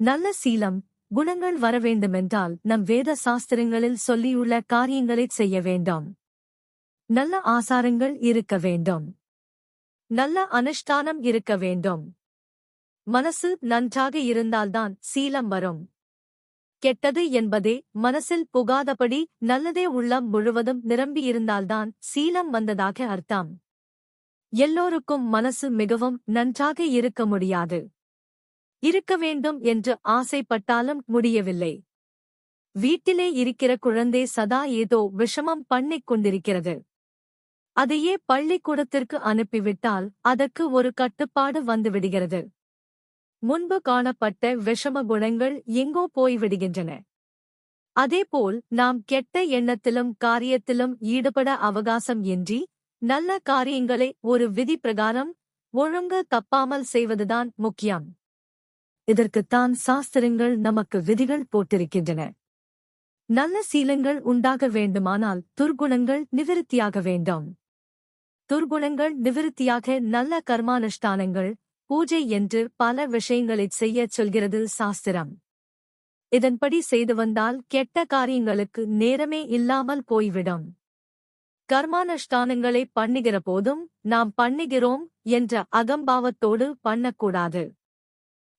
நல்ல சீலம், குணங்கள் வரவேண்டுமென்றால் நம் வேத சாஸ்திரங்களில் சொல்லியுள்ள காரியங்களைச் செய்ய வேண்டும். நல்ல ஆசாரங்கள் இருக்க வேண்டும். நல்ல அனுஷ்டானம் இருக்க வேண்டும். மனசு நன்றாக இருந்தால்தான் சீலம் வரும். கெட்டது என்பதே மனசில் புகாதபடி நல்லதே உள்ளம் முழுவதும் நிரம்பியிருந்தால்தான் சீலம் வந்ததாக அர்த்தம். எல்லோருக்கும் மனசு மிகவும் நன்றாக இருக்க முடியாது. இருக்க வேண்டும் என்று ஆசைப்பட்டாலும் முடியவில்லை. வீட்டிலே இருக்கிற குழந்தை சதா ஏதோ விஷமம் பண்ணிக் கொண்டிருக்கிறது. அதையே பள்ளிக்கூடத்திற்கு அனுப்பிவிட்டால் அதற்கு ஒரு கட்டுப்பாடு வந்துவிடுகிறது. முன்பு காணப்பட்ட விஷம குணங்கள் எங்கோ போய்விடுகின்றன. அதேபோல் நாம் கெட்ட எண்ணத்திலும் காரியத்திலும் ஈடுபட அவகாசம் இன்றி நல்ல காரியங்களை ஒரு விதி பிரகாரம் ஒழுங்கு தப்பாமல் செய்வதுதான் முக்கியம். இதற்குத்தான் சாஸ்திரங்கள் நமக்கு விதிகள் போட்டிருக்கின்றன. நல்ல சீலங்கள் உண்டாக வேண்டுமானால் துர்குணங்கள் நிவிருத்தியாக வேண்டும். துர்குணங்கள் நிவிருத்தியாக நல்ல கர்மானுஷ்டானங்கள், பூஜை என்று பல விஷயங்களைச் செய்யச் சொல்கிறது சாஸ்திரம். இதன்படி செய்து வந்தால் கெட்ட காரியங்களுக்கு நேரமே இல்லாமல் போய்விடும். கர்மானுஷ்டானங்களை பண்ணுகிற போதும் நாம் பண்ணுகிறோம் என்ற அகம்பாவத்தோடு பண்ணக்கூடாது.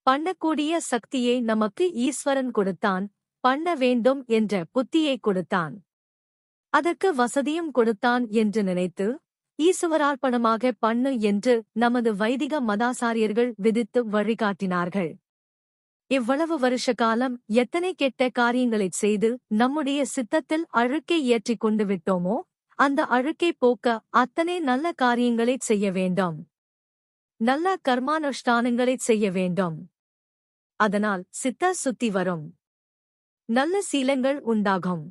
பண்ணக்கூடிய சக்தியை நமக்கு ஈஸ்வரன் கொடுத்தான், பண்ண வேண்டும் என்ற புத்தியை கொடுத்தான். அதற்கு வசதியும் கொடுத்தான் என்று நினைத்து ஈஸ்வரார்ப்பணமாக பண்ணு என்று நமது வைதிக மதாசாரியர்கள் விதித்து வழிகாட்டினார்கள். இவ்வளவு வருஷ காலம் எத்தனை கெட்ட காரியங்களைச் செய்து நம்முடைய சித்தத்தில் அழுக்கை ஏற்றிக் கொண்டு விட்டோமோ, அந்த அழுக்கை போக்க அத்தனை நல்ல காரியங்களைச் செய்ய வேண்டும். நல்ல கர்மானுஷ்டானங்களைச் செய்ய வேண்டும். அதனால் சித்த சுத்தி வரும். நல்ல சீலங்கள் உண்டாகும்.